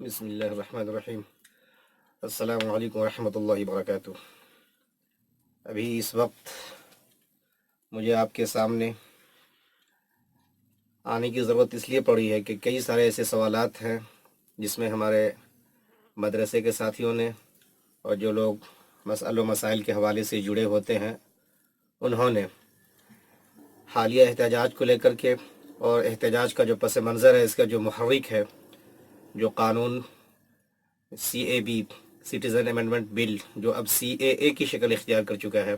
بسم اللہ الرحمن الرحیم۔ السلام علیکم ورحمۃ اللہ وبرکاتہ۔ ابھی اس وقت مجھے آپ کے سامنے آنے کی ضرورت اس لیے پڑی ہے کہ کئی سارے ایسے سوالات ہیں جس میں ہمارے مدرسے کے ساتھیوں نے اور جو لوگ مسئلہ و مسائل کے حوالے سے جڑے ہوتے ہیں انہوں نے حالیہ احتجاج کو لے کر کے اور احتجاج کا جو پس منظر ہے، اس کا جو محرک ہے، جو قانون CAB سٹیزن امینڈمنٹ بل، جو اب CAA کی شکل اختیار کر چکا ہے،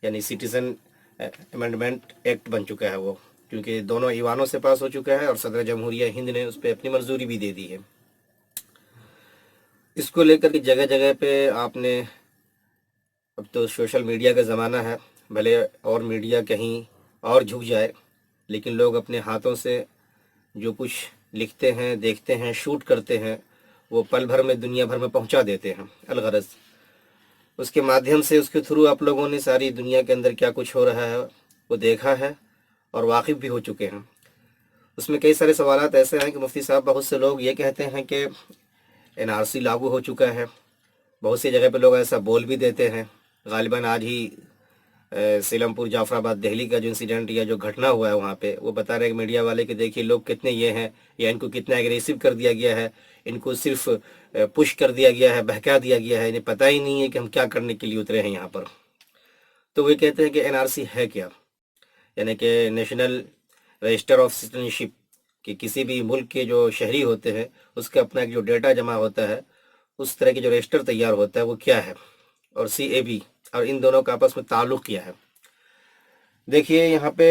یعنی سٹیزن امینڈمنٹ ایکٹ بن چکا ہے وہ، کیونکہ دونوں ایوانوں سے پاس ہو چکا ہے اور صدر جمہوریہ ہند نے اس پہ اپنی منظوری بھی دے دی ہے۔ اس کو لے کر کے جگہ جگہ پہ آپ نے، اب تو سوشل میڈیا کا زمانہ ہے، بھلے اور میڈیا کہیں اور جھک جائے لیکن لوگ اپنے ہاتھوں سے جو کچھ لکھتے ہیں، دیکھتے ہیں، شوٹ کرتے ہیں، وہ پل بھر میں دنیا بھر میں پہنچا دیتے ہیں۔ الغرض اس کے مادھیم سے، اس کے تھرو آپ لوگوں نے ساری دنیا کے اندر کیا کچھ ہو رہا ہے وہ دیکھا ہے اور واقف بھی ہو چکے ہیں۔ اس میں کئی سارے سوالات ایسے ہیں کہ مفتی صاحب، بہت سے لوگ یہ کہتے ہیں کہ NRC لاگو ہو چکا ہے، بہت سی جگہ پہ لوگ ایسا بول بھی دیتے ہیں۔ غالباً آج ہی سیلم پور جعفر آباد دہلی کا جو انسیڈنٹ یا جو گھٹنا ہوا ہے وہاں پہ، وہ بتا رہے ہیں میڈیا والے کہ دیکھیے لوگ کتنے یہ ہیں، یا ان کو کتنا ایگریسو کر دیا گیا ہے، ان کو صرف پش کر دیا گیا ہے، بہکا دیا گیا ہے، انہیں پتہ ہی نہیں ہے کہ ہم کیا کرنے کے لیے اترے ہیں یہاں پر۔ تو وہ کہتے ہیں کہ NRC ہے کیا، یعنی کہ نیشنل رجسٹر آف سٹیزنشپ، کہ کسی بھی ملک کے جو شہری ہوتے ہیں اس کا اپنا ایک جو ڈیٹا جمع ہوتا ہے، اس طرح کے جو رجسٹر تیار ہوتا ہے وہ کیا ہے، اور CAB اور ان دونوں کا آپس میں تعلق کیا ہے۔ دیکھیے یہاں پہ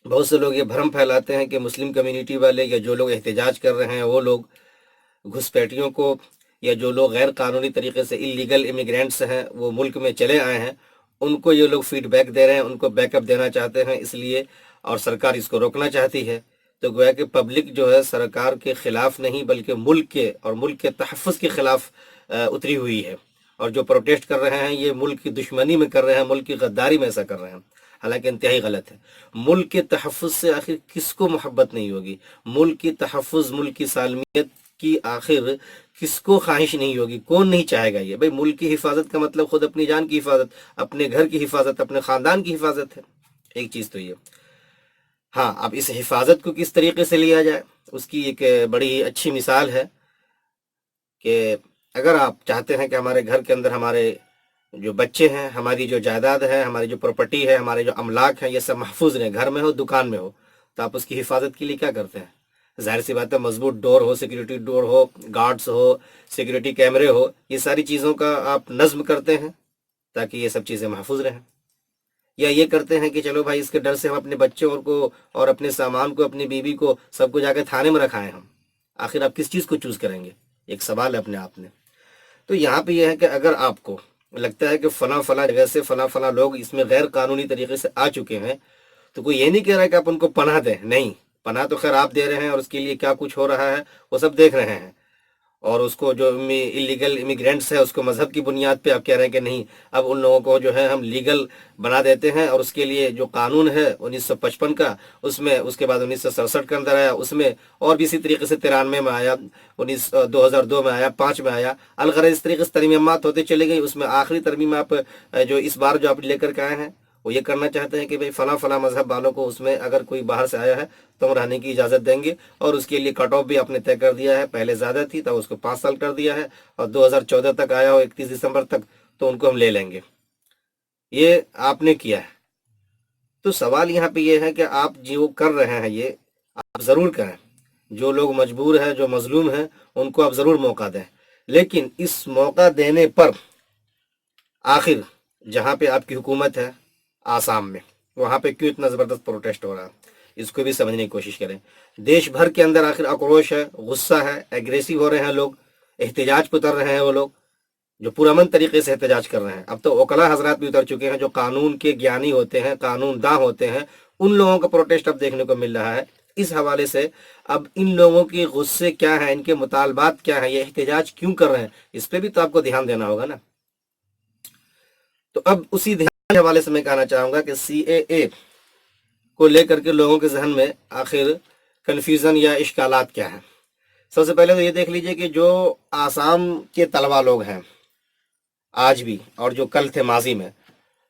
بہت سے لوگ یہ بھرم پھیلاتے ہیں کہ مسلم کمیونٹی والے یا جو لوگ احتجاج کر رہے ہیں وہ لوگ گھسپیٹیوں کو، یا جو لوگ غیر قانونی طریقے سے اللیگل امیگرینٹس ہیں وہ ملک میں چلے آئے ہیں، ان کو یہ لوگ فیڈ بیک دے رہے ہیں، ان کو بیک اپ دینا چاہتے ہیں اس لیے، اور سرکار اس کو روکنا چاہتی ہے۔ تو گویا کہ پبلک جو ہے سرکار کے خلاف نہیں بلکہ ملک کے اور ملک کے تحفظ کے خلاف اتری ہوئی ہے، اور جو پروٹیسٹ کر رہے ہیں یہ ملک کی دشمنی میں کر رہے ہیں، ملک کی غداری میں ایسا کر رہے ہیں، حالانکہ انتہائی غلط ہے۔ ملک کے تحفظ سے آخر کس کو محبت نہیں ہوگی؟ ملک کی تحفظ، ملک کی سالمیت کی آخر کس کو خواہش نہیں ہوگی؟ کون نہیں چاہے گا یہ؟ بھئی ملک کی حفاظت کا مطلب خود اپنی جان کی حفاظت، اپنے گھر کی حفاظت، اپنے خاندان کی حفاظت ہے۔ ایک چیز تو یہ۔ ہاں، اب اس حفاظت کو کس طریقے سے لیا جائے، اس کی ایک بڑی اچھی مثال ہے کہ اگر آپ چاہتے ہیں کہ ہمارے گھر کے اندر ہمارے جو بچے ہیں، ہماری جو جائیداد ہے، ہماری جو پراپرٹی ہے، ہمارے جو املاک ہیں، یہ سب محفوظ رہیں، گھر میں ہو، دکان میں ہو، تو آپ اس کی حفاظت کے لیے کیا کرتے ہیں؟ ظاہر سی بات ہے، مضبوط ڈور ہو، سیکیورٹی ڈور ہو، گارڈز ہو، سیکیورٹی کیمرے ہو، یہ ساری چیزوں کا آپ نظم کرتے ہیں تاکہ یہ سب چیزیں محفوظ رہیں۔ یا یہ کرتے ہیں کہ چلو بھائی اس کے ڈر سے ہم اپنے بچوں کو اور اپنے سامان کو، اپنی بیوی کو، سب کو جا کے تھانے میں رکھائیں ہم؟ آخر آپ کس چیز کو چوز کریں گے؟ ایک سوال ہے اپنے آپ میں۔ تو یہاں پہ یہ ہے کہ اگر آپ کو لگتا ہے کہ فلاں جگہ سے فلاں لوگ اس میں غیر قانونی طریقے سے آ چکے ہیں، تو کوئی یہ نہیں کہہ رہا کہ آپ ان کو پناہ دیں، نہیں، پناہ تو خیر آپ دے رہے ہیں، اور اس کے لیے کیا کچھ ہو رہا ہے وہ سب دیکھ رہے ہیں، اور اس کو جو اللیگل امیگرینٹس ہے اس کو مذہب کی بنیاد پہ آپ کہہ رہے ہیں کہ نہیں، اب ان لوگوں کو جو ہے ہم لیگل بنا دیتے ہیں، اور اس کے لیے جو قانون ہے 1955 کا، اس میں، اس کے بعد 1967 کے اندر آیا، اس میں اور بھی اسی طریقے سے 93 میں آیا، 2002 میں آیا، 5 میں آیا، الغرض اس طریقے سے ترمیمات ہوتے چلے گئی۔ اس میں آخری ترمیم آپ جو اس بار جو آپ لے کر کے آئے ہیں وہ یہ کرنا چاہتے ہیں کہ بھئی فلاں مذہب والوں کو اس میں اگر کوئی باہر سے آیا ہے تو ہم رہنے کی اجازت دیں گے، اور اس کے لیے کٹ آف بھی آپ نے طے کر دیا ہے، پہلے زیادہ تھی تو اس کو 5 سال کر دیا ہے، اور 2014 تک آیا ہو، 31 دسمبر تک، تو ان کو ہم لے لیں گے۔ یہ آپ نے کیا ہے۔ تو سوال یہاں پہ یہ ہے کہ آپ جو کر رہے ہیں یہ آپ ضرور کریں، جو لوگ مجبور ہیں، جو مظلوم ہیں، ان کو آپ ضرور موقع دیں، لیکن اس موقع دینے پر آخر جہاں پہ آپ کی حکومت ہے آسام میں، وہاں پہ کیوں اتنا زبردست پروٹیسٹ ہو رہا ہے، اس کو بھی سمجھنے کی کوشش کریں۔ دیش بھر کے اندر آخر آکروش ہے، غصہ ہے، ایگریسو ہو رہے ہیں لوگ، احتجاج پہ اتر رہے ہیں وہ لوگ جو پرامن طریقے سے احتجاج کر رہے ہیں۔ اب تو وکلا حضرات بھی اتر چکے ہیں جو قانون کے گیانی ہوتے ہیں، قانون داں ہوتے ہیں، ان لوگوں کا پروٹیسٹ اب دیکھنے کو مل رہا ہے۔ اس حوالے سے اب ان لوگوں کی غصے کیا ہیں، ان کے مطالبات کیا ہیں، یہ احتجاج کیوں کر رہے ہیں، اس پہ بھی تو آپ کو دھیان دینا ہوگا نا۔ تو اب اسی دھیان کے حوالے سے میں کہنا چاہوں گا کہ CAA کو لے کر کے لوگوں کے ذہن میں آخر کنفیوژن یا اشکالات کیا ہیں۔ سب سے پہلے تو یہ دیکھ لیجئے کہ جو آسام کے طلبا لوگ ہیں آج بھی، اور جو کل تھے ماضی میں،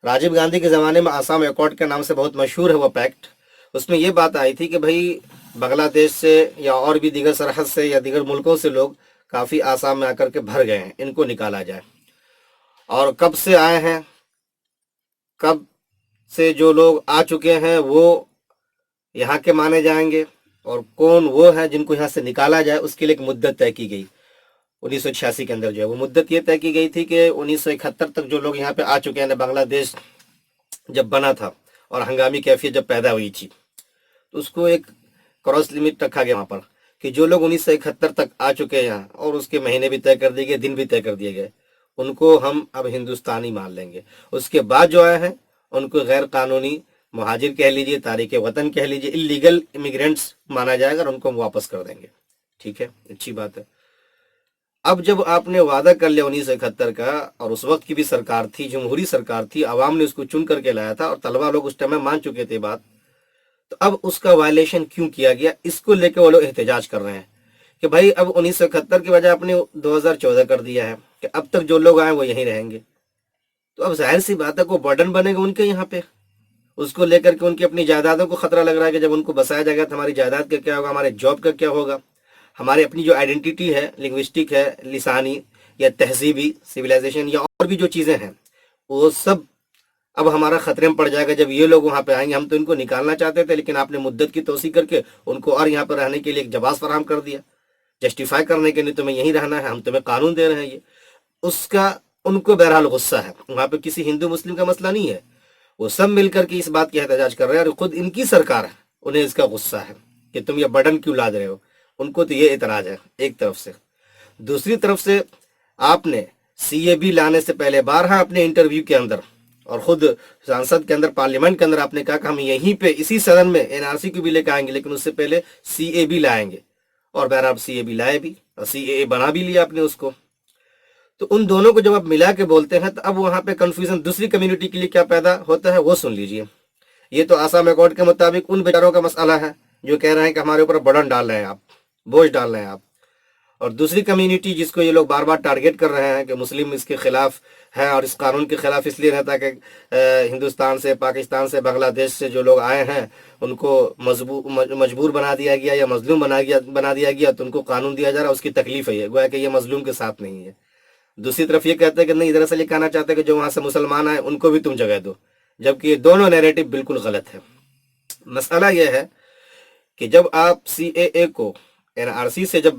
راجیو گاندھی کے زمانے میں آسام ایکارڈ کے نام سے بہت مشہور ہے وہ پیکٹ. اس میں یہ بات آئی تھی کہ بھائی بنگلہ دیش سے یا اور بھی دیگر سرحد سے یا دیگر ملکوں سے لوگ کافی آسام میں آ کر کے بھر گئے ہیں، ان کو نکالا جائے. اور کب سے آئے ہیں، کب سے جو لوگ آ چکے ہیں وہ یہاں کے مانے جائیں گے، اور کون وہ ہیں جن کو یہاں سے نکالا جائے، اس کے لیے ایک مدت طے کی گئی. 1986 کے اندر جو ہے وہ مدت یہ طے کی گئی تھی کہ 1971 تک جو لوگ یہاں پہ آ چکے ہیں، بنگلہ دیش جب بنا تھا اور ہنگامی کیفیت جب پیدا ہوئی تھی، تو اس کو ایک کراس لمٹ رکھا گیا وہاں پر کہ جو لوگ 1971 تک آ چکے ہیں یہاں، اور اس کے مہینے بھی طے کر دیے گئے، دن بھی طے کر دیے گئے، ان کو ہم اب ہندوستانی مان لیں گے. اس کے بعد جو آئے ہیں ان کو غیر قانونی مہاجر کہہ لیجئے، تارک وطن کہہ لیجئے، اللیگل امیگرینٹس مانا جائے گا، اور ان کو ہم واپس کر دیں گے. ٹھیک ہے، اچھی بات ہے. اب جب آپ نے وعدہ کر لیا 1971 کا، اور اس وقت کی بھی سرکار تھی، جمہوری سرکار تھی، عوام نے اس کو چن کر کے لایا تھا، اور طلبہ لوگ اس ٹائم میں مان چکے تھے بات، تو اب اس کا وائلیشن کیوں کیا گیا؟ اس کو لے کے وہ لوگ احتجاج کر رہے ہیں کہ بھائی اب 1971 کی بجائے آپ نے 2014 کر دیا ہے کہ اب تک جو لوگ آئیں وہ یہیں رہیں گے. تو اب ظاہر سی بات ہے کو برڈن بنے گا ان کے یہاں پہ. اس کو لے کر کے ان کی اپنی جائیدادوں کو خطرہ لگ رہا ہے کہ جب ان کو بسایا جائے گا تو ہماری جائیداد کا کیا ہوگا، ہمارے جاب کا کیا ہوگا، ہمارے اپنی جو آئیڈینٹی ہے، لنگوسٹک ہے، لسانی یا تہذیبی سویلائزیشن یا اور بھی جو چیزیں ہیں، وہ سب اب ہمارا خطرے میں پڑ جائے گا جب یہ لوگ وہاں پہ آئیں گے. ہم تو ان کو نکالنا چاہتے تھے، لیکن آپ نے مدت کی توسیع کر کے ان کو اور یہاں پر رہنے کے لیے ایک جواز فراہم کر دیا، جسٹیفائی کرنے کے لیے تمہیں یہیں رہنا ہے، ہم تمہیں قانون دے رہے ہیں. یہ اس کا ان کو بہرحال غصہ ہے. وہاں پہ کسی ہندو مسلم کا مسئلہ نہیں ہے، وہ سب مل کر کے اس بات کی احتجاج کر رہے ہیں، اور خود ان کی سرکار ہے، انہیں اس کا غصہ ہے کہ تم یہ برڈن کیوں لاد رہے ہو. ان کو تو یہ اعتراض ہے ایک طرف سے. دوسری طرف سے آپ نے سی اے بی لانے سے پہلے بارہا اپنے انٹرویو کے اندر اور خود سانسد کے اندر، پارلیمنٹ کے اندر آپ نے کہا کہ ہم یہیں پہ اسی سدن میں این آر سی کو بھی لے کے آئیں گے، لیکن اس سے پہلے سی اے بی لائیں گے. اور بہرحال سی اے بی لائے بھی، اور سی اے بنا بھی لیا آپ نے اس کو. تو ان دونوں کو جب آپ ملا کے بولتے ہیں تو اب وہاں پہ کنفیوژن دوسری کمیونٹی کے لیے کیا پیدا ہوتا ہے وہ سن لیجئے. یہ تو آسام ایکارڈ کے مطابق ان بیچاروں کا مسئلہ ہے جو کہہ رہے ہیں کہ ہمارے اوپر برڈن ڈال رہے ہیں آپ، بوجھ ڈال رہے ہیں آپ. اور دوسری کمیونٹی جس کو یہ لوگ بار بار ٹارگٹ کر رہے ہیں کہ مسلم اس کے خلاف ہے، اور اس قانون کے خلاف اس لیے رہتا ہے کہ ہندوستان سے، پاکستان سے، بنگلہ دیش سے جو لوگ آئے ہیں ان کو مجبور بنا دیا گیا یا مظلوم بنا دیا گیا، تو ان کو قانون دیا جا رہا ہے، اس کی تکلیف ہے یہ، گویا کہ یہ مظلوم کے ساتھ نہیں ہے. دوسری طرف یہ کہتے ہیں کہ نہیں، دراصل یہ کہنا چاہتے ہیں کہ جو وہاں سے مسلمان آئے ان کو بھی تم جگہ دو، جبکہ یہ دونوں نیریٹو بالکل غلط ہے. مسئلہ یہ ہے کہ جب آپ سی اے اے کو این آر سی سے جب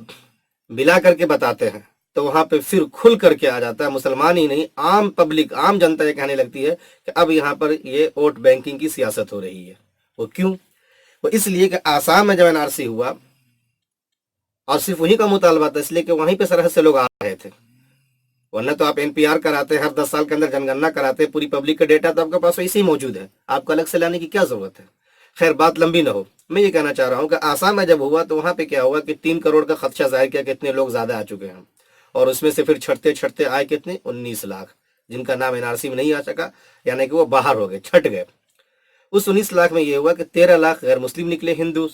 ملا کر کے بتاتے ہیں تو وہاں پہ پھر کھل کر کے آ جاتا ہے، مسلمان ہی نہیں، عام پبلک، عام جنتا یہ کہنے لگتی ہے کہ اب یہاں پر یہ ووٹ بینکنگ کی سیاست ہو رہی ہے. وہ کیوں؟ وہ اس لیے کہ آسام میں جب این آر سی ہوا اور صرف وہیں کا مطالبہ تھا، اس لیے کہ وہیں پہ سرحد سے لوگ آ رہے تھے، ورنہ تو آپ این پی آر کراتے، ہر 10 سال کے اندر جن گننا کراتے، پوری پبلک کا ڈیٹا تو آپ کے پاس ویسے ہی موجود ہے، آپ کو الگ سے لانے کی کیا ضرورت ہے. خیر بات لمبی نہ ہو، میں یہ کہنا چاہ رہا ہوں کہ آسام میں جب ہوا تو وہاں پہ کیا ہوا کہ 3 کروڑ کا خدشہ ظاہر کیا کہ اتنے لوگ زیادہ آ چکے ہیں، اور اس میں سے پھر چھٹتے آئے کتنے، 19 لاکھ، جن کا نام این آر سی میں نہیں آ سکا، یعنی کہ وہ باہر ہو گئے، چھٹ گئے. اس 19 لاکھ میں یہ ہوا کہ 13 لاکھ غیر مسلم نکلے ہندوز،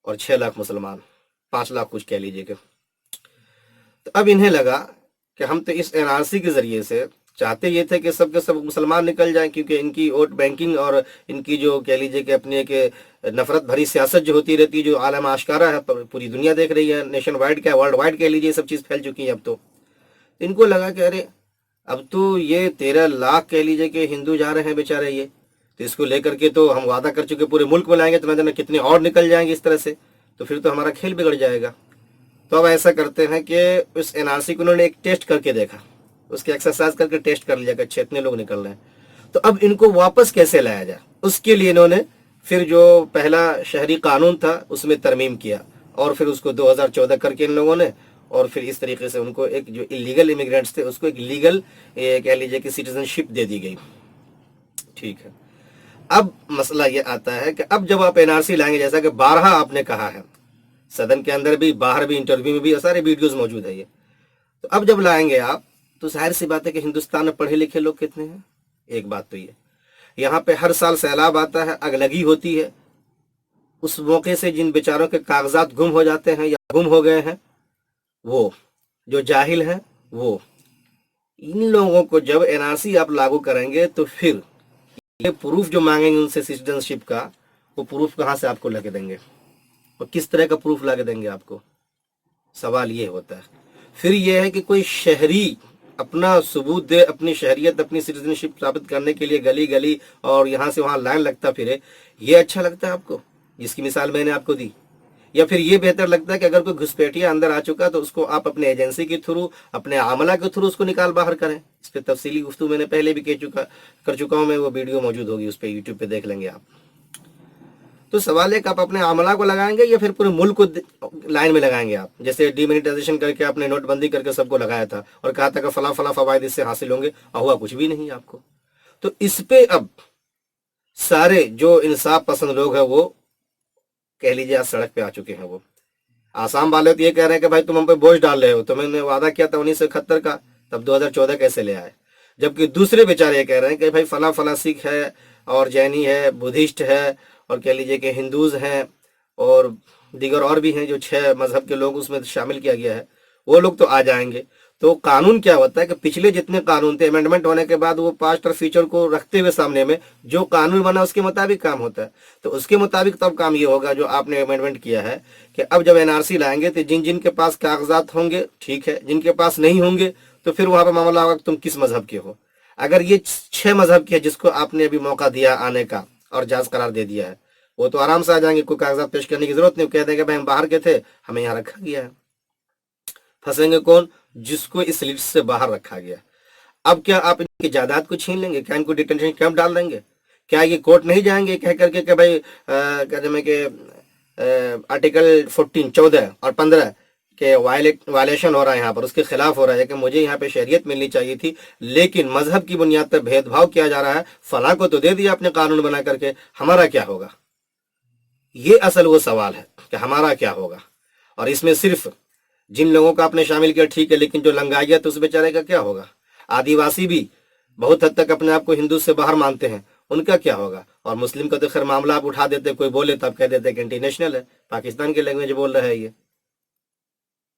اور 6 لاکھ مسلمان، 5 لاکھ کچھ کہہ لیجئے. کہ تو اب انہیں لگا کہ ہم تو اس این آر سی کے ذریعے سے چاہتے یہ تھے کہ سب کے سب مسلمان نکل جائیں، کیونکہ ان کی ووٹ بینکنگ اور ان کی جو کہہ لیجئے کہ اپنی ایک نفرت بھری سیاست جو ہوتی رہتی ہے، جو عالم آشکارا ہے، پوری دنیا دیکھ رہی ہے، نیشن وائڈ کیا، ورلڈ وائڈ کہہ لیجئے، یہ سب چیز پھیل چکی ہے اب تو. ان کو لگا کہ ارے اب تو یہ 13 لاکھ کہہ لیجئے کہ ہندو جا رہے ہیں بیچارے، یہ تو اس کو لے کر کے تو ہم وعدہ کر چکے پورے ملک میں لائیں گے، تو نہ جانے کتنے اور نکل جائیں گے اس طرح سے، تو پھر تو ہمارا کھیل بگڑ جائے گا. تو اب ایسا کرتے ہیں کہ اس این آر سی کو انہوں نے ایک ٹیسٹ کر کے دیکھا، اس کے ایکسرسائز کر کے ٹیسٹ کر لیا کہ اچھا اتنے لوگ نکل رہے ہیں، تو اب ان کو واپس کیسے لایا جائے. اس کے لیے انہوں نے پھر جو پہلا شہری قانون تھا اس میں ترمیم کیا، اور پھر اس کو 2014 کر کے ان لوگوں نے، اور پھر اس طریقے سے ان کو ایک جو اللیگل امیگرینٹس تھے اس کو ایک لیگل کہہ لیجئے کہ سٹیزن شپ دے دی گئی. ٹھیک ہے، اب مسئلہ یہ آتا ہے کہ اب جب آپ این آر سی لائیں گے، جیسا کہ بارہا آپ نے کہا ہے، صدن کے اندر بھی، باہر بھی، انٹرویو میں بھی، سارے ویڈیوز موجود ہے یہ، تو اب جب لائیں گے آپ تو ظاہر سی بات ہے کہ ہندوستان میں پڑھے لکھے لوگ کتنے ہیں. ایک بات تو یہ، یہاں پہ ہر سال سیلاب آتا ہے، اگلگی ہوتی ہے، اس موقع سے جن بیچاروں کے کاغذات گم ہو جاتے ہیں یا گم ہو گئے ہیں، وہ جو جاہل ہیں، وہ ان لوگوں کو جب این آر سی آپ لاگو کریں گے تو پھر یہ پروف جو مانگیں گے ان سے سٹیزن شپ کا، وہ پروف کہاں سے آپ کو لا کے دیں گے، اور کس طرح کا پروف لا کے دیں گے آپ کو؟ سوال یہ ہوتا ہے۔ پھر یہ ہے کہ کوئی شہری اپنا ثبوت دے، اپنی شہریت، اپنی سٹیزن شپ ثابت کرنے کے لیے گلی گلی اور یہاں سے وہاں لائن لگتا پھرے، یہ اچھا لگتا ہے آپ کو، جس کی مثال میں نے آپ کو دی؟ یا پھر یہ بہتر لگتا ہے کہ اگر کوئی گھسپیٹیا اندر آ چکا تو اس کو آپ اپنے ایجنسی کے تھرو، اپنے عاملہ کے تھرو اس کو نکال باہر کریں؟ اس پہ تفصیلی گفتگو میں نے پہلے بھی کر چکا ہوں میں، وہ ویڈیو موجود ہوگی اس پہ، یوٹیوب پہ دیکھ لیں گے آپ۔ تو سوال ہے کہ آپ اپنے عاملہ کو لگائیں گے یا پھر پورے ملک کو لائن میں لگائیں گے آپ؟ جیسے ڈی منیٹائزیشن کر کے آپ نے نوٹ بندی کر کے سب کو لگایا تھا اور کہا تھا کہ فلاں فلاں فوائد اس سے حاصل ہوں گے، اور ہوا کچھ بھی نہیں آپ کو۔ تو اس پہ اب سارے جو انصاف پسند لوگ ہیں وہ کہہ لیجیے آج سڑک پہ آ چکے ہیں۔ وہ آسام والے تو یہ کہہ رہے ہیں کہ بھائی تم ہم پہ بوجھ ڈال رہے ہو، تمہیں نے وعدہ کیا تھا 1971 کا، تب 2014 کیسے لے آئے؟ جبکہ دوسرے بیچارے یہ کہہ رہے ہیں کہ بھائی فلاں فلاں سکھ ہے اور جینی ہے، بدھسٹ ہے، اور کہہ لیجیے کہ ہندوز ہیں، اور دیگر اور بھی ہیں جو 6 مذہب کے لوگ اس میں شامل کیا گیا ہے، وہ لوگ تو آ جائیں گے۔ تو قانون کیا ہوتا ہے کہ پچھلے جتنے قانون تھے امینڈمنٹ ہونے کے بعد وہ پاسٹ اور فیچر کو رکھتے ہوئے سامنے میں جو قانون بنا اس کے مطابق کام ہوتا ہے۔ تو اس کے مطابق تب کام یہ ہوگا جو آپ نے امینڈمنٹ کیا ہے کہ اب جب این آر سی لائیں گے تو جن جن کے پاس کاغذات ہوں گے ٹھیک ہے، جن کے پاس نہیں ہوں گے تو پھر وہاں پہ معاملہ ہوگا کہ تم کس مذہب کے ہو۔ اگر یہ 6 مذہب کے جس کو آپ نے ابھی موقع دیا آنے کا اور جائز قرار دے دیا ہے، وہ تو آرام سے آ جائیں گے، کوئی کاغذات پیش کرنے کی ضرورت نہیں، کہہ دیں گے بھائی ہم باہر کے تھے، ہمیں یہاں رکھا گیا ہے۔ پھنسیں گے کون؟ جس کو اس لسٹ سے باہر رکھا گیا۔ اب کیا آپ ان کی جائیداد کو چھین لیں گے؟ کیا ان کو ڈیٹینشن کیمپ ڈال دیں گے؟ کیا یہ کورٹ نہیں جائیں گے کہہ کر کے کہ بھائی کہتے ہیں کہ آرٹیکل 14 اور 15 کہ وائلیشن ہو رہا ہے یہاں پر، اس کے خلاف ہو رہا ہے کہ مجھے یہاں پہ شہریت ملنی چاہیے تھی لیکن مذہب کی بنیاد پر بھید بھاؤ کیا جا رہا ہے، فلاں کو تو دے دیا اپنے قانون بنا کر کے، ہمارا کیا ہوگا؟ یہ اصل وہ سوال ہے کہ ہمارا کیا ہوگا۔ اور اس میں صرف جن لوگوں کا آپ نے شامل کیا ٹھیک ہے، لیکن جو لنگائیت تو اس بیچارے کا کیا ہوگا؟ آدیواسی بھی بہت حد تک اپنے آپ کو ہندو سے باہر مانتے ہیں، ان کا کیا ہوگا؟ اور مسلم کا تو خیر معاملہ آپ اٹھا دیتے، کوئی بولے تو آپ کہہ دیتے کہ انٹر نیشنل ہے، پاکستان کی لینگویج بول رہا ہے یہ۔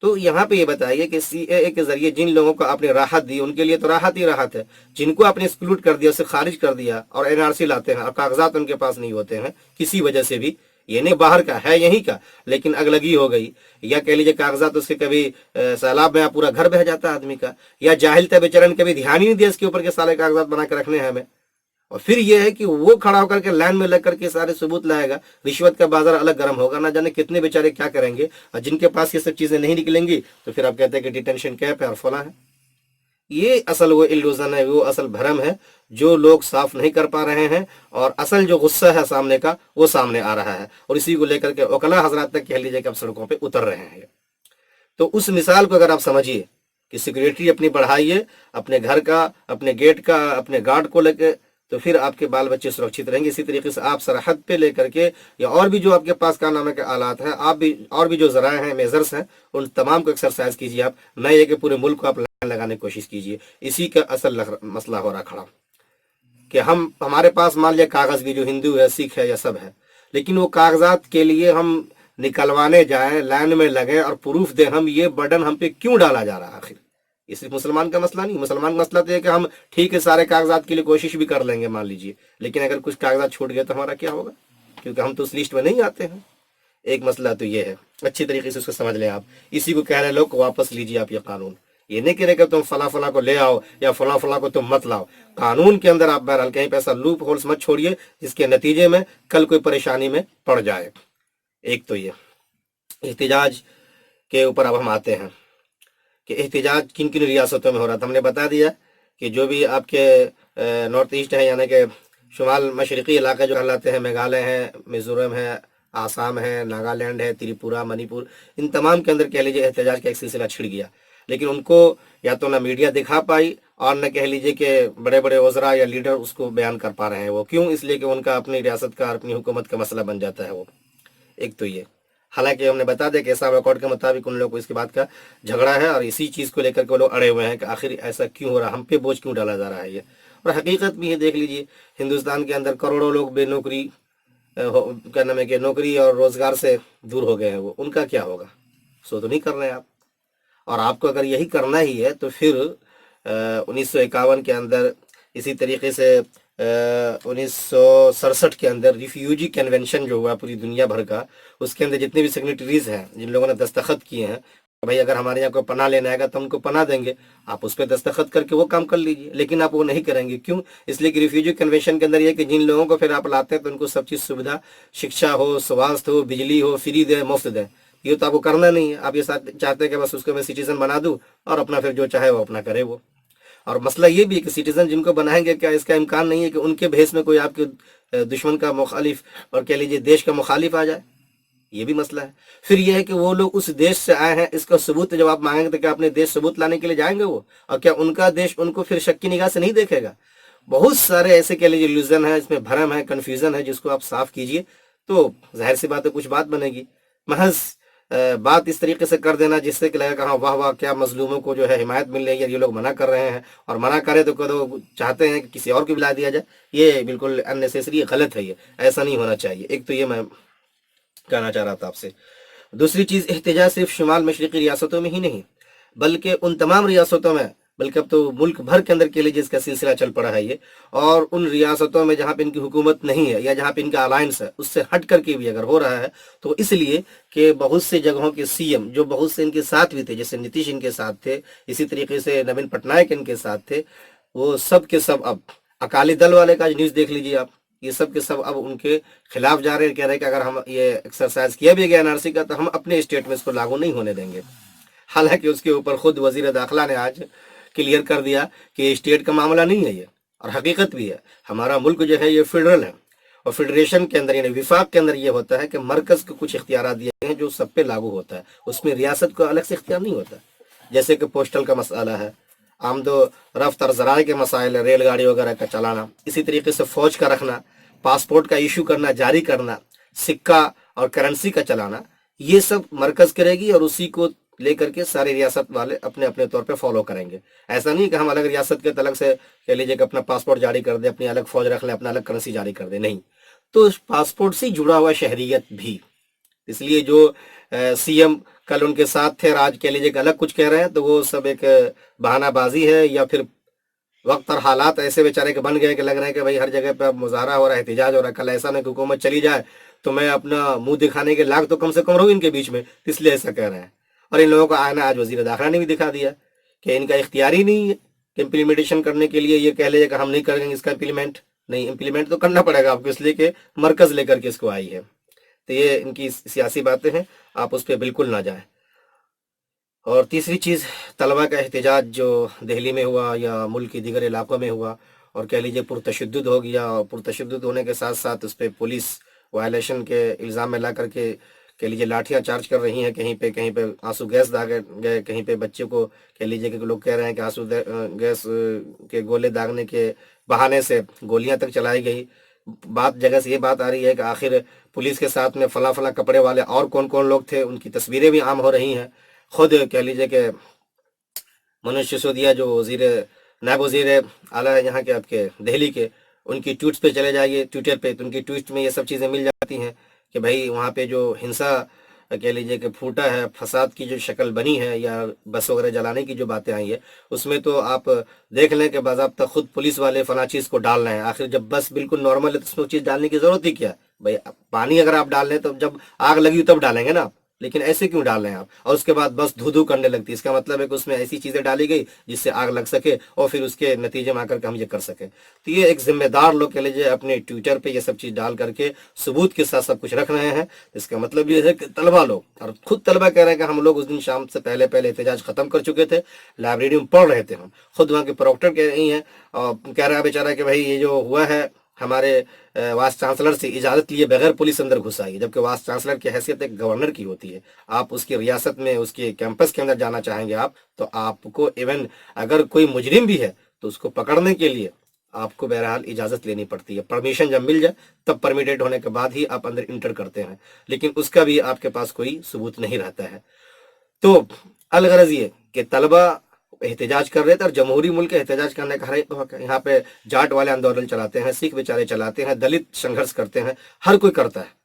تو یہاں پہ یہ بتائیے کہ سی اے اے کے ذریعے جن لوگوں کو آپ نے راحت دی ان کے لیے تو راحت ہی راحت ہے، جن کو آپ نے ایکسکلوڈ کر دیا، اسے خارج کر دیا اور این آر سی لاتے ہیں اور کاغذات ان کے پاس نہیں ہوتے ہیں کسی وجہ سے بھی، یہ نہیں باہر کا ہے یہیں کا لیکن اگلگی ہو گئی، یا کہہ لیجیے کاغذات اس کے کبھی سیلاب میں پورا گھر بہ جاتا ہے آدمی کا، یا جاہل تھا بیچارہ نے کبھی دھیان ہی نہیں دیا اس کے اوپر کے سارے کاغذات بنا کے رکھنے ہیں ہمیں۔ اور پھر یہ ہے کہ وہ کھڑا ہو کر کے لائن میں لگ کر کے سارے ثبوت لائے گا، رشوت کا بازار الگ گرم ہوگا، نہ جانے کتنے بیچارے کیا کریں گے، اور جن کے پاس یہ سب چیزیں نہیں نکلیں گی تو پھر آپ کہتے ہیں کہ ڈیٹینشن کیمپ ہے اور فلاں ہے۔ یہ اصل وہ الوژن ہے، وہ اصل بھرم ہے جو لوگ صاف نہیں کر پا رہے ہیں، اور اصل جو غصہ ہے سامنے کا وہ سامنے آ رہا ہے، اور اسی کو لے کر کے وکلا حضرات تک کہہ لیجیے کہ اب سڑکوں پہ اتر رہے ہیں۔ تو اس مثال کو اگر آپ سمجھیے کہ سیکورٹی اپنی بڑھائیے، اپنے گھر کا، اپنے گیٹ کا، اپنے گارڈ کو لے کے، تو پھر آپ کے بال بچے سرکشت رہیں گے۔ اسی طریقے سے آپ سرحد پہ لے کر کے یا اور بھی جو آپ کے پاس کارنامے کے آلات ہیں، آپ بھی اور بھی جو ذرائع ہیں، میزرز ہیں، ان تمام کو ایکسرسائز کیجیے آپ، نہ یہ کہ پورے ملک کو آپ لائن لگانے کی کوشش کیجیے۔ اسی کا اصل مسئلہ ہو رہا کھڑا کہ ہمارے پاس مان لیا کاغذ بھی جو ہندو ہے، سکھ ہے یا سب ہے، لیکن وہ کاغذات کے لیے ہم نکلوانے جائیں، لائن میں لگیں اور پروف دیں، ہم یہ برڈن ہم پہ کیوں ڈالا جا رہا ہے آخر؟ یہ صرف مسلمان کا مسئلہ نہیں، مسلمان کا مسئلہ تو یہ کہ ہم ٹھیک ہے سارے کاغذات کے لیے کوشش بھی کر لیں گے مان لیجئے، لیکن اگر کچھ کاغذات چھوٹ گئے تو ہمارا کیا ہوگا؟ کیونکہ ہم تو اس لسٹ میں نہیں آتے ہیں۔ ایک مسئلہ تو یہ ہے، اچھی طریقے سے اس کو سمجھ لیں آپ۔ اسی کو کہہ رہے لوگ واپس لیجیے آپ یہ قانون، یہ نہیں کہہ رہے کہ تم فلاں فلاں کو لے آؤ یا فلاں فلاں کو تم مت لاؤ، قانون کے اندر آپ بہرحال کہیں پہ ایسا لوپ ہولز مت چھوڑیے جس کے نتیجے میں کل کوئی پریشانی میں پڑ جائے۔ ایک تو یہ احتجاج کے اوپر اب ہم آتے ہیں کہ احتجاج کن کن ریاستوں میں ہو رہا تھا۔ ہم نے بتا دیا کہ جو بھی آپ کے نارتھ ایسٹ ہے، یعنی کہ شمال مشرقی علاقے جو کہلاتے ہیں، میگھالیہ ہے، میزورم ہے، آسام ہے، ناگالینڈ ہے، تریپورہ، منی پور، ان تمام کے اندر کہہ لیجیے احتجاج کا ایک سلسلہ چھڑ گیا، لیکن ان کو یا تو نہ میڈیا دکھا پائی اور نہ کہہ لیجیے کہ بڑے بڑے وزراء یا لیڈر اس کو بیان کر پا رہے ہیں۔ وہ کیوں؟ اس لیے کہ ان کا اپنی ریاست کا اور اپنی حکومت کا مسئلہ بن جاتا ہے وہ۔ ایک تو یہ، حالانکہ ہم نے بتا دیا کہ ایسا ریکارڈ کے مطابق ان لوگوں کو اس کے بعد کا جھگڑا ہے اور اسی چیز کو لے کر کے وہ لوگ اڑے ہوئے ہیں کہ آخر ایسا کیوں ہو رہا، ہم پہ بوجھ کیوں ڈالا جا رہا ہے یہ۔ اور حقیقت بھی یہ دیکھ لیجئے، ہندوستان کے اندر کروڑوں لوگ بے نوکری کیا نام ہے کہ نوکری اور روزگار سے دور ہو گئے ہیں، وہ ان کا کیا ہوگا؟ سو تو نہیں کر رہے ہیں آپ. اور آپ کو اگر یہی کرنا ہی ہے تو پھر 1951 کے اندر، اسی طریقے سے 1967 کے اندر ریفیوجی کنونشن جو ہوا پوری دنیا بھر کا، اس کے اندر جتنے بھی سگنیٹریز ہیں جن لوگوں نے دستخط کیے ہیں، بھائی اگر ہمارے یہاں کو پناہ لینا آئے گا تو ہم کو پناہ دیں گے، آپ اس پہ دستخط کر کے وہ کام کر لیجئے. لیکن آپ وہ نہیں کریں گے. کیوں؟ اس لیے کہ ریفیوجی کنونشن کے اندر یہ کہ جن لوگوں کو پھر آپ لاتے ہیں تو ان کو سب چیز سویدھا، شکشا ہو، سواستھ ہو، بجلی ہو، فری دیں، مفت دیں. یہ تو آپ کو کرنا نہیں ہے. آپ یہ چاہتے ہیں کہ بس اس کو میں سٹیزن بنا دوں اور اپنا پھر جو چاہے وہ اپنا کرے وہ. اور مسئلہ یہ بھی ہے کہ سٹیزن جن کو بنائیں گے، کیا اس کا امکان نہیں ہے کہ ان کے بھیس میں کوئی آپ کے دشمن کا مخالف اور کہہ لیجیے دیش کا مخالف آ جائے؟ یہ بھی مسئلہ ہے. پھر یہ ہے کہ وہ لوگ اس دیش سے آئے ہیں، اس کا ثبوت جب آپ مانگیں گے تو کیا اپنے دیش ثبوت لانے کے لیے جائیں گے وہ؟ اور کیا ان کا دیش ان کو پھر شک کی نگاہ سے نہیں دیکھے گا؟ بہت سارے ایسے کہہ لیجیے الوژن ہے، اس میں بھرم ہے، کنفیوژن ہے، جس کو آپ صاف کیجئے تو ظاہر سی بات ہے کچھ بات بنے گی. محض بات اس طریقے سے کر دینا جس سے کہ لگے کہ ہاں واہ واہ کیا مظلوموں کو جو ہے حمایت مل رہی ہے، یہ لوگ منع کر رہے ہیں، اور منع کرے تو چاہتے ہیں کہ کسی اور کو بلا دیا جائے، یہ بالکل اننیسیسری غلط ہے. یہ ایسا نہیں ہونا چاہیے. ایک تو یہ میں کہنا چاہ رہا تھا آپ سے. دوسری چیز، احتجاج صرف شمال مشرقی ریاستوں میں ہی نہیں بلکہ ان تمام ریاستوں میں، بلکہ اب تو ملک بھر کے اندر کے لیے جس کا سلسلہ چل پڑا ہے یہ، اور ان ریاستوں میں جہاں پہ ان کی حکومت نہیں ہے یا جہاں پہ ان کا الائنس ہے، اس سے ہٹ کر کے بھی اگر ہو رہا ہے تو اس لیے کہ بہت سے جگہوں کے سی ایم جو بہت سے ان کے ساتھ بھی تھے، جیسے نتیش ان کے ساتھ تھے، اسی طریقے سے نوین پٹنائک ان کے ساتھ تھے، وہ سب کے سب اب اکالی دل والے کا نیوز دیکھ لیجیے آپ، یہ سب کے سب اب ان کے خلاف جا رہے ہیں، کہہ رہے ہیں کہ اگر ہم یہ ایکسرسائز کیا بھی گیا NRC کا تو ہم اپنے اسٹیٹ میں اس کو لاگو نہیں ہونے دیں گے. حالانکہ اس کے اوپر خود وزیر داخلہ نے آج کلیئر کر دیا کہ یہ اسٹیٹ کا معاملہ نہیں ہے یہ، اور حقیقت بھی ہے. ہمارا ملک جو ہے یہ فیڈرل ہے، اور فیڈریشن کے اندر یعنی وفاق کے اندر یہ ہوتا ہے کہ مرکز کو کچھ اختیارات دیے گئے ہیں جو سب پہ لاگو ہوتا ہے، اس میں ریاست کو الگ سے اختیار نہیں ہوتا. جیسے کہ پوسٹل کا مسئلہ ہے، آمد و رفت اور ذرائع کے مسائل، ریل گاڑی وغیرہ کا چلانا، اسی طریقے سے فوج کا رکھنا، پاسپورٹ کا ایشو کرنا، جاری کرنا، سکہ اور کرنسی کا چلانا، یہ سب مرکز کرے گی اور اسی کو لے کر کے سارے ریاست والے اپنے اپنے طور پہ فالو کریں گے. ایسا نہیں کہ ہم الگ ریاست کے الگ سے کہہ لیجیے کہ اپنا پاسپورٹ جاری کر دیں، اپنی الگ فوج رکھ لیں، اپنا الگ کرنسی جاری کر دیں، نہیں. تو پاسپورٹ سے جڑا ہوا شہریت بھی، اس لیے جو سی ایم کل ان کے ساتھ تھے اور آج کہہ لیجیے کہ الگ کچھ کہہ رہے ہیں تو وہ سب ایک بہانہ بازی ہے، یا پھر وقت اور حالات ایسے بیچارے کے بن گئے کہ لگ رہے ہیں کہ بھائی ہر جگہ پہ اب مظاہرہ ہو رہا ہے، احتجاج ہو رہا ہے. کل ایسا نہیں کہ حکومت چلی جائے تو میں اپنا منہ دکھانے کے لاگ تو کم سے کم رہوں ان کے بیچ میں، اس لیے ایسا کہہ رہے ہیں. اور ان لوگوں کا آنا آج وزیر داخلہ نے بھی دکھا دیا کہ ان کا اختیار ہی نہیں ہے کہ امپلیمنٹیشن کرنے کے لیے یہ کہہ لے کہ ہم نہیں کریں گے اس کا امپلیمنٹ. نہیں، امپلیمنٹ تو کرنا پڑے گا آپ کو، اس لیے کہ مرکز لے کر کے اس کو آئی ہے. تو یہ ان کی سیاسی باتیں ہیں، آپ اس پہ بالکل نہ جائیں. اور تیسری چیز، طلبہ کا احتجاج جو دہلی میں ہوا یا ملک کی دیگر علاقوں میں ہوا اور کہہ لیجیے پرتشدد ہو گیا، اور پرتشدد ہونے کے ساتھ ساتھ اس پہ پولیس وائلیشن کے الزام میں لا کر کے کہہ لیجیے لاٹھیاں چارج کر رہی ہیں، کہیں پہ آنسو گیس داغے گئے، کہیں پہ بچے کو کہہ لیجیے کہ لوگ کہہ رہے ہیں کہ آنسو گیس کے گولے داغنے کے بہانے سے گولیاں تک چلائی گئی. بات جگہ سے یہ بات آ رہی ہے کہ آخر پولیس کے ساتھ میں فلاں فلاں کپڑے والے اور کون کون لوگ تھے، ان کی تصویریں بھی عام ہو رہی ہیں. خود کہہ لیجیے کہ منوج سسودیا جو نائب وزیر اعلیٰ ہے یہاں کے آپ کے دہلی کے، ان کی ٹویٹس پہ چلے جائیے، ٹویٹر پہ، تو ان کی ٹویٹ میں یہ سب چیزیں مل جاتی ہیں کہ بھائی وہاں پہ جو ہنسا کہہ لیجیے کہ پھوٹا ہے، فساد کی جو شکل بنی ہے یا بس وغیرہ جلانے کی جو باتیں آئی ہیں، اس میں تو آپ دیکھ لیں کہ باضابطہ خود پولیس والے فلاں چیز کو ڈال رہے ہیں. آخر جب بس بالکل نارمل ہے تو اس میں وہ چیز ڈالنے کی ضرورت ہی کیا ہے بھائی؟ پانی اگر آپ ڈال لیں تو جب آگ لگی تب ڈالیں گے نا آپ، لیکن ایسے کیوں ڈال رہے ہیں آپ؟ اور اس کے بعد بس دھو دھو کرنے لگتی ہے، اس کا مطلب ہے کہ اس میں ایسی چیزیں ڈالی گئی جس سے آگ لگ سکے اور پھر اس کے نتیجے میں آ کر کے ہم یہ کر سکیں. تو یہ ایک ذمہ دار لوگ کہہ لیجیے اپنے ٹویٹر پہ یہ سب چیز ڈال کر کے ثبوت کے ساتھ سب کچھ رکھ رہے ہیں. اس کا مطلب یہ ہے کہ طلبہ لوگ، اور خود طلبہ کہہ رہے ہیں کہ ہم لوگ اس دن شام سے پہلے احتجاج ختم کر چکے تھے، لائبریری میں پڑھ رہے تھے. ہم خود وہاں کے پروکٹر کہہ رہی ہیں اور کہہ رہا ہے بیچارہ کہ بھائی یہ جو ہوا ہے ہمارے وائس چانسلر سے اجازت لیے بغیر پولیس اندر گھس آئی، جبکہ وائس چانسلر کی حیثیت ایک گورنر کی ہوتی ہے. آپ اس کی ریاست میں اس کے کیمپس کے اندر جانا چاہیں گے آپ تو آپ کو ایون اگر کوئی مجرم بھی ہے تو اس کو پکڑنے کے لیے آپ کو بہرحال اجازت لینی پڑتی ہے. پرمیشن جب مل جائے تب پرمیٹڈ ہونے کے بعد ہی آپ اندر انٹر کرتے ہیں، لیکن اس کا بھی آپ کے پاس کوئی ثبوت نہیں رہتا ہے. تو الغرض یہ کہ طلبہ احتجاج کر رہے تھے، اور جمہوری ملک ہے، احتجاج کرنے کا ہر ایک کو حق ہے۔ یہاں پہ جاٹ والے آندولن چلاتے ہیں، سکھ بیچارے چلاتے ہیں، دلت سنگھرش کرتے ہیں، ہر کوئی کرتا ہے۔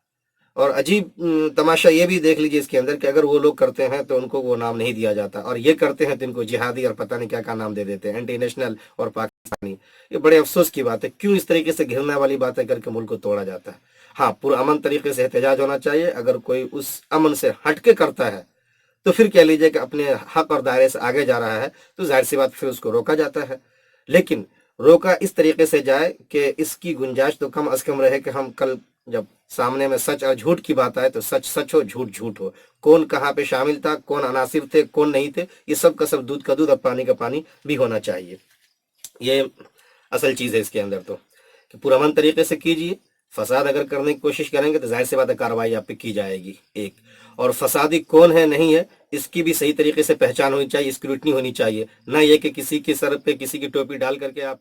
اور عجیب تماشا یہ بھی دیکھ لیجئے اس کے اندر کہ اگر وہ لوگ کرتے ہیں تو ان کو وہ نام نہیں دیا جاتا، اور یہ کرتے ہیں تو ان کو جہادی اور پتہ نہیں کیا کیا نام دے دیتے ہیں، اینٹی نیشنل اور پاکستانی۔ یہ بڑے افسوس کی بات ہے، کیوں اس طریقے سے گھرنے والی باتیں کر کے ملک کو توڑا جاتا ہے۔ ہاں، پرامن طریقے سے احتجاج ہونا چاہیے، اگر کوئی اس امن سے ہٹ کے کرتا ہے تو پھر کہہ لیجئے کہ اپنے حق اور دائرے سے آگے جا رہا ہے، تو ظاہر سی بات پھر اس کو روکا جاتا ہے۔ لیکن روکا اس طریقے سے جائے کہ اس کی گنجائش تو کم از کم رہے کہ ہم کل جب سامنے میں سچ اور جھوٹ کی بات آئے تو سچ سچ ہو، جھوٹ جھوٹ ہو، کون کہاں پہ شامل تھا، کون عناصر تھے، کون نہیں تھے، یہ سب کا سب دودھ کا دودھ اور پانی کا پانی بھی ہونا چاہیے۔ یہ اصل چیز ہے اس کے اندر، تو کہ پرامن طریقے سے کیجیے۔ فساد اگر کرنے کی کوشش کریں گے تو ظاہر سی بات ہے کارروائی آپ پہ کی جائے گی ایک، اور فسادی کون ہے نہیں ہے اس کی بھی صحیح طریقے سے پہچان ہونی چاہیے، اسکروٹنی ہونی چاہیے، نہ یہ کہ کسی کے سر پہ کسی کی ٹوپی ڈال کر کے آپ